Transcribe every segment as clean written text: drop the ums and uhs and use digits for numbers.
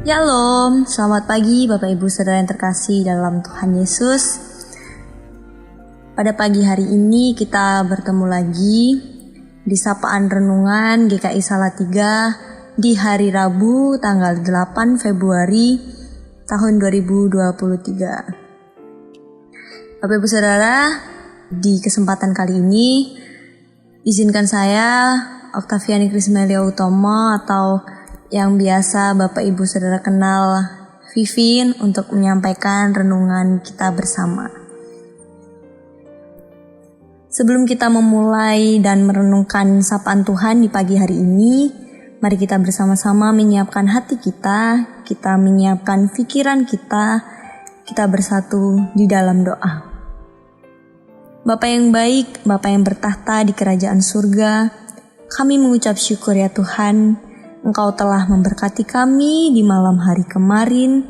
Shalom, selamat pagi Bapak Ibu Saudara yang terkasih dalam Tuhan Yesus. Pada pagi hari ini kita bertemu lagi di Sapaan Renungan GKI Salatiga di hari Rabu tanggal 8 Februari tahun 2023. Bapak Ibu Saudara, di kesempatan kali ini izinkan saya Oktaviani Krismelia Utomo atau yang biasa Bapak Ibu Saudara kenal Vivin untuk menyampaikan renungan kita bersama. Sebelum kita memulai dan merenungkan sapaan Tuhan di pagi hari ini, mari kita bersama-sama menyiapkan hati kita menyiapkan pikiran kita bersatu di dalam doa. Bapa yang baik, Bapa yang bertahta di kerajaan surga, kami mengucap syukur ya Tuhan, Engkau telah memberkati kami di malam hari kemarin.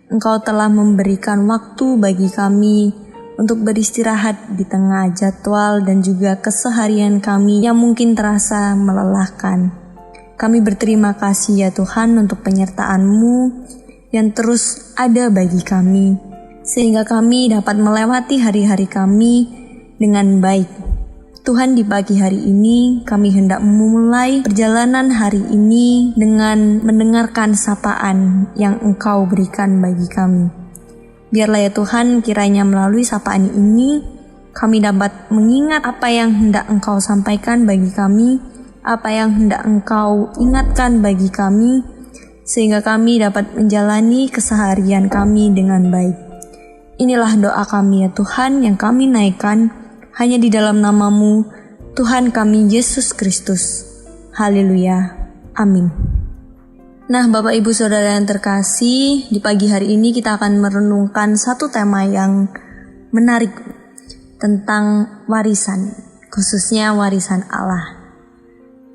Engkau telah memberikan waktu bagi kami untuk beristirahat di tengah jadwal dan juga keseharian kami yang mungkin terasa melelahkan. Kami berterima kasih ya Tuhan untuk penyertaan-Mu yang terus ada bagi kami, sehingga kami dapat melewati hari-hari kami dengan baik. Tuhan, di pagi hari ini kami hendak memulai perjalanan hari ini dengan mendengarkan sapaan yang Engkau berikan bagi kami. Biarlah ya Tuhan, kiranya melalui sapaan ini kami dapat mengingat apa yang hendak Engkau sampaikan bagi kami, apa yang hendak Engkau ingatkan bagi kami, sehingga kami dapat menjalani keseharian kami dengan baik. Inilah doa kami ya Tuhan yang kami naikkan hanya di dalam nama-Mu, Tuhan kami Yesus Kristus. Haleluya. Amin. Nah, Bapak Ibu Saudara yang terkasih, di pagi hari ini kita akan merenungkan satu tema yang menarik tentang warisan, khususnya warisan Allah.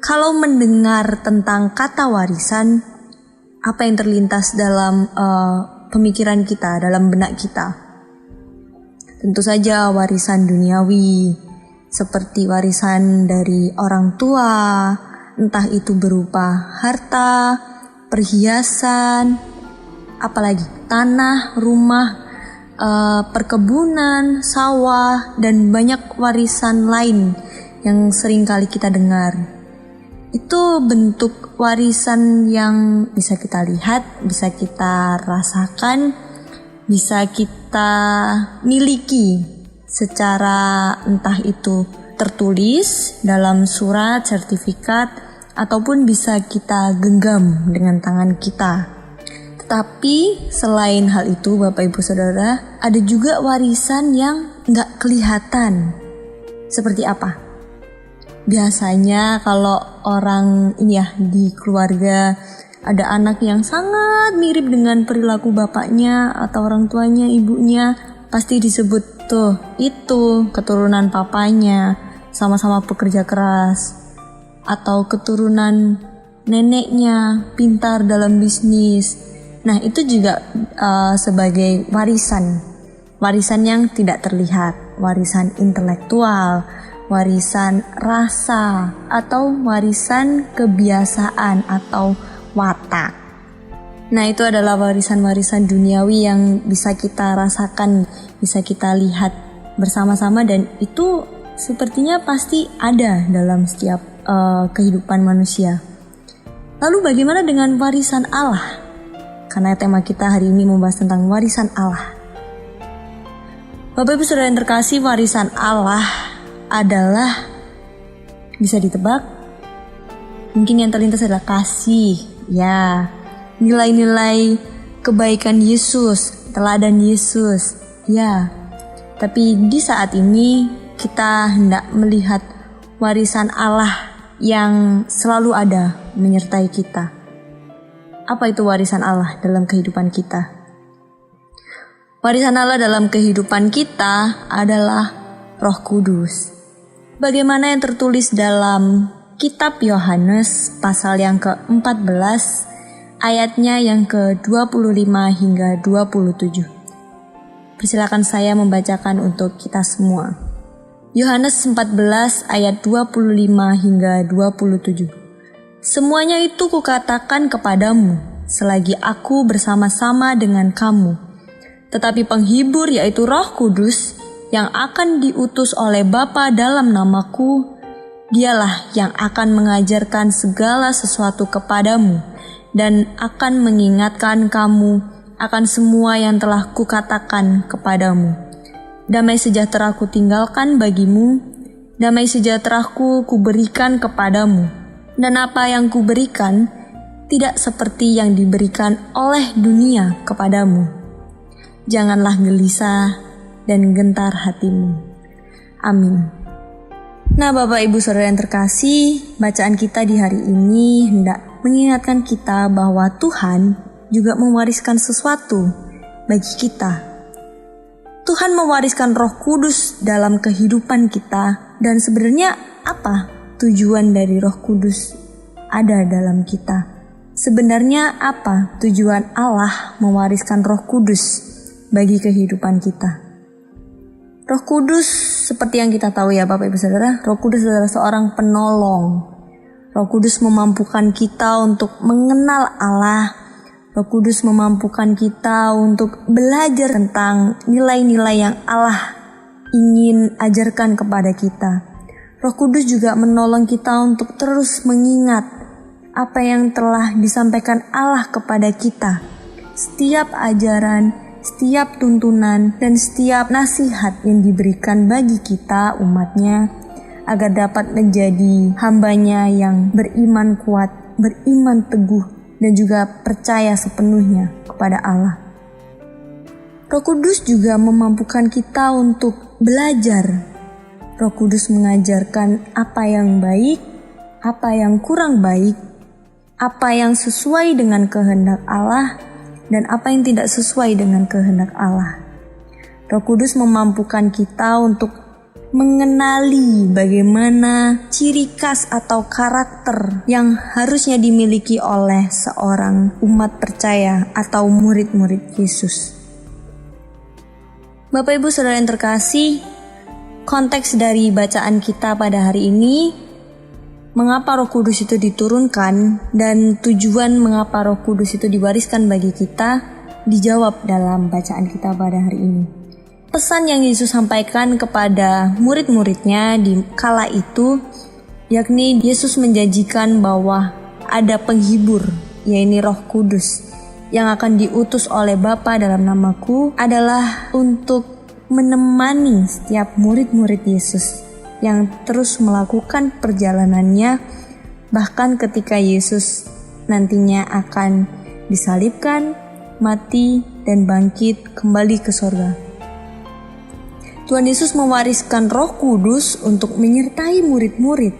Kalau mendengar tentang kata warisan, apa yang terlintas dalam pemikiran kita, dalam benak kita? Tentu saja warisan duniawi, seperti warisan dari orang tua, entah itu berupa harta, perhiasan, apalagi tanah, rumah, perkebunan, sawah, dan banyak warisan lain yang sering kali kita dengar. Itu bentuk warisan yang bisa kita lihat, bisa kita rasakan, bisa kita miliki secara entah itu tertulis dalam surat, sertifikat, ataupun bisa kita genggam dengan tangan kita. Tetapi selain hal itu Bapak Ibu Saudara, ada juga warisan yang nggak kelihatan. Seperti apa? Biasanya kalau orang ini ya di keluarga ada anak yang sangat mirip dengan perilaku bapaknya atau orang tuanya, ibunya, pasti disebut tuh, itu keturunan papanya, sama-sama pekerja keras. Atau keturunan neneknya, pintar dalam bisnis. Nah, itu juga sebagai warisan yang tidak terlihat, warisan intelektual, warisan rasa, atau warisan kebiasaan atau watak. Nah, itu adalah warisan-warisan duniawi yang bisa kita rasakan, bisa kita lihat bersama-sama, dan itu sepertinya pasti ada dalam setiap kehidupan manusia. Lalu bagaimana dengan warisan Allah? Karena tema kita hari ini membahas tentang warisan Allah. Bapak Ibu Saudara yang terkasih, warisan Allah adalah, bisa ditebak, mungkin yang terlintas adalah kasih. Ya, nilai-nilai kebaikan Yesus, teladan Yesus. Ya, tapi di saat ini kita hendak melihat warisan Allah yang selalu ada menyertai kita. Apa itu warisan Allah dalam kehidupan kita? Warisan Allah dalam kehidupan kita adalah Roh Kudus. Bagaimana yang tertulis dalam Kitab Yohanes pasal yang ke-14 ayatnya yang ke-25 hingga 27. Persilakan saya membacakan untuk kita semua. Yohanes 14 ayat 25 hingga 27. Semuanya itu kukatakan kepadamu, selagi aku bersama-sama dengan kamu. Tetapi penghibur yaitu Roh Kudus yang akan diutus oleh Bapa dalam namaku, dialah yang akan mengajarkan segala sesuatu kepadamu dan akan mengingatkan kamu akan semua yang telah kukatakan kepadamu. Damai sejahtera ku tinggalkan bagimu, damai sejahtera-Ku kuberikan kepadamu, dan apa yang kuberikan tidak seperti yang diberikan oleh dunia kepadamu. Janganlah gelisah dan gentar hatimu. Amin. Nah, Bapak Ibu Saudara yang terkasih, bacaan kita di hari ini hendak mengingatkan kita bahwa Tuhan juga mewariskan sesuatu bagi kita. Tuhan mewariskan Roh Kudus dalam kehidupan kita, dan sebenarnya apa tujuan dari Roh Kudus ada dalam kita? Sebenarnya apa tujuan Allah mewariskan Roh Kudus bagi kehidupan kita? Roh Kudus, seperti yang kita tahu ya Bapak Ibu Saudara, Roh Kudus adalah seorang penolong. Roh Kudus memampukan kita untuk mengenal Allah. Roh Kudus memampukan kita untuk belajar tentang nilai-nilai yang Allah ingin ajarkan kepada kita. Roh Kudus juga menolong kita untuk terus mengingat apa yang telah disampaikan Allah kepada kita. Setiap ajaran, setiap tuntunan, dan setiap nasihat yang diberikan bagi kita umatnya agar dapat menjadi hambanya yang beriman kuat, beriman teguh, dan juga percaya sepenuhnya kepada Allah. Roh Kudus juga memampukan kita untuk belajar. Roh Kudus mengajarkan apa yang baik, apa yang kurang baik, apa yang sesuai dengan kehendak Allah, dan apa yang tidak sesuai dengan kehendak Allah. Roh Kudus memampukan kita untuk mengenali bagaimana ciri khas atau karakter yang harusnya dimiliki oleh seorang umat percaya atau murid-murid Yesus. Bapak Ibu Saudara yang terkasih, konteks dari bacaan kita pada hari ini, mengapa Roh Kudus itu diturunkan dan tujuan mengapa Roh Kudus itu diwariskan bagi kita dijawab dalam bacaan kita pada hari ini. Pesan yang Yesus sampaikan kepada murid-muridnya di kala itu, yakni Yesus menjanjikan bahwa ada penghibur, yaitu Roh Kudus, yang akan diutus oleh Bapa dalam namaku adalah untuk menemani setiap murid-murid Yesus yang terus melakukan perjalanannya, bahkan ketika Yesus nantinya akan disalibkan, mati, dan bangkit kembali ke sorga. Tuhan Yesus mewariskan Roh Kudus untuk menyertai murid-murid,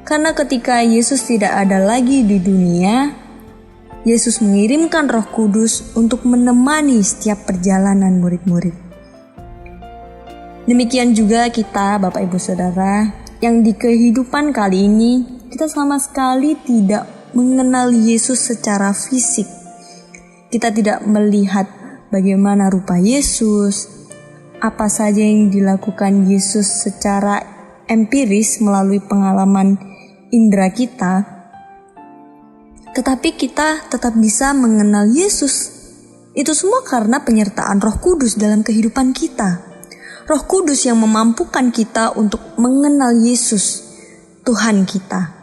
karena ketika Yesus tidak ada lagi di dunia, Yesus mengirimkan Roh Kudus untuk menemani setiap perjalanan murid-murid. Demikian juga kita, Bapak Ibu Saudara, yang di kehidupan kali ini kita sama sekali tidak mengenal Yesus secara fisik. Kita tidak melihat bagaimana rupa Yesus, apa saja yang dilakukan Yesus secara empiris melalui pengalaman indera kita. Tetapi kita tetap bisa mengenal Yesus. Itu semua karena penyertaan Roh Kudus dalam kehidupan kita. Roh Kudus yang memampukan kita untuk mengenal Yesus, Tuhan kita.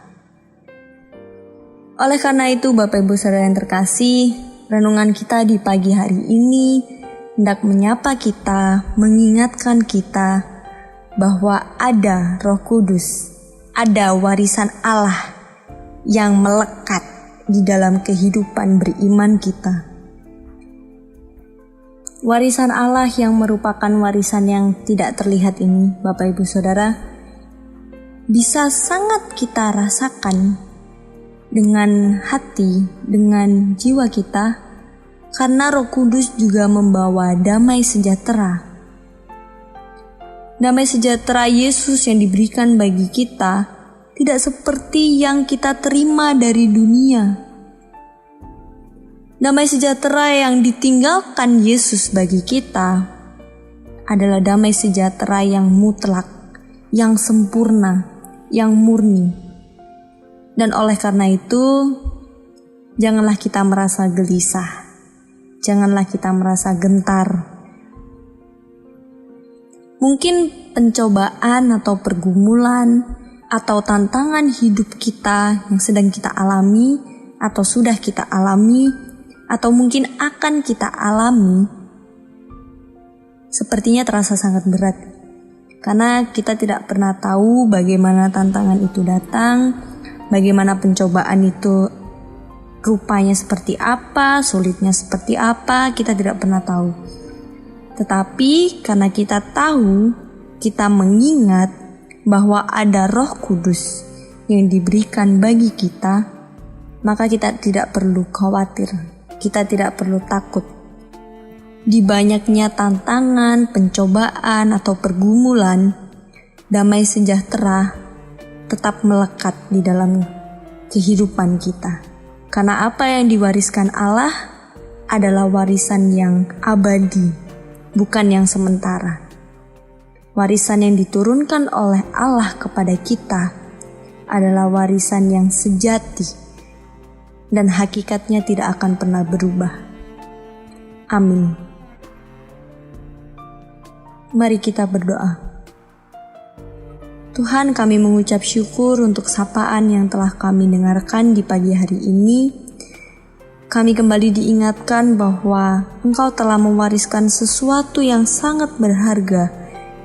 Oleh karena itu, Bapak Ibu Saudara yang terkasih, renungan kita di pagi hari ini hendak menyapa kita, mengingatkan kita bahwa ada Roh Kudus, ada warisan Allah yang melekat di dalam kehidupan beriman kita. Warisan Allah yang merupakan warisan yang tidak terlihat ini, Bapak Ibu Saudara, bisa sangat kita rasakan dengan hati, dengan jiwa kita, karena Roh Kudus juga membawa damai sejahtera. Damai sejahtera Yesus yang diberikan bagi kita tidak seperti yang kita terima dari dunia. Damai sejahtera yang ditinggalkan Yesus bagi kita adalah damai sejahtera yang mutlak, yang sempurna, yang murni. Dan oleh karena itu, Janganlah kita merasa gelisah. Janganlah kita merasa gentar. Mungkin pencobaan atau pergumulan atau tantangan hidup kita yang sedang kita alami atau sudah kita alami atau mungkin akan kita alami sepertinya terasa sangat berat. Karena kita tidak pernah tahu bagaimana tantangan itu datang, bagaimana pencobaan itu rupanya seperti apa, sulitnya seperti apa, kita tidak pernah tahu. Tetapi karena kita tahu, kita mengingat bahwa ada Roh Kudus yang diberikan bagi kita, maka kita tidak perlu khawatir, kita tidak perlu takut. Di banyaknya tantangan, pencobaan, atau pergumulan, damai sejahtera tetap melekat di dalam kehidupan kita. Karena apa yang diwariskan Allah adalah warisan yang abadi, bukan yang sementara. Warisan yang diturunkan oleh Allah kepada kita adalah warisan yang sejati dan hakikatnya tidak akan pernah berubah. Amin. Mari kita berdoa. Tuhan, kami mengucap syukur untuk sapaan yang telah kami dengarkan di pagi hari ini. Kami kembali diingatkan bahwa Engkau telah mewariskan sesuatu yang sangat berharga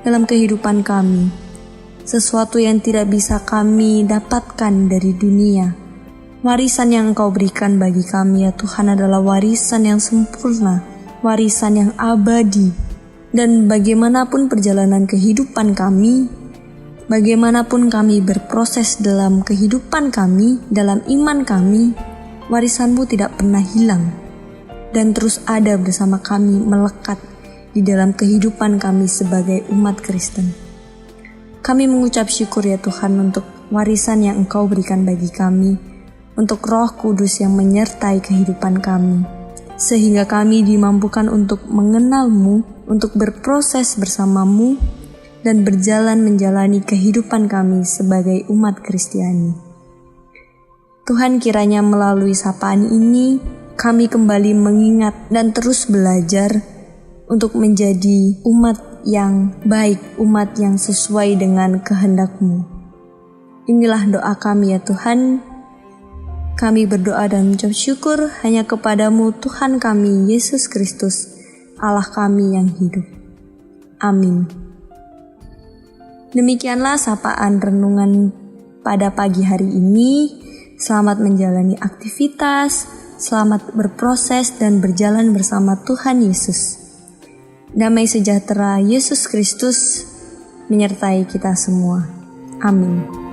dalam kehidupan kami. Sesuatu yang tidak bisa kami dapatkan dari dunia. Warisan yang Engkau berikan bagi kami ya Tuhan adalah warisan yang sempurna, warisan yang abadi. Dan bagaimanapun perjalanan kehidupan kami, bagaimanapun kami berproses dalam kehidupan kami, dalam iman kami, warisan-Mu tidak pernah hilang dan terus ada bersama kami, melekat di dalam kehidupan kami sebagai umat Kristen. Kami mengucap syukur ya Tuhan untuk warisan yang Engkau berikan bagi kami, untuk Roh Kudus yang menyertai kehidupan kami, sehingga kami dimampukan untuk mengenal-Mu, untuk berproses bersama-Mu, dan berjalan menjalani kehidupan kami sebagai umat Kristiani. Tuhan, kiranya melalui sapaan ini, kami kembali mengingat dan terus belajar untuk menjadi umat yang baik, umat yang sesuai dengan kehendak-Mu. Inilah doa kami ya Tuhan. Kami berdoa dan mengucap syukur hanya kepada-Mu Tuhan kami, Yesus Kristus, Allah kami yang hidup. Amin. Demikianlah sapaan renungan pada pagi hari ini. Selamat menjalani aktivitas, selamat berproses dan berjalan bersama Tuhan Yesus. Damai sejahtera Yesus Kristus menyertai kita semua. Amin.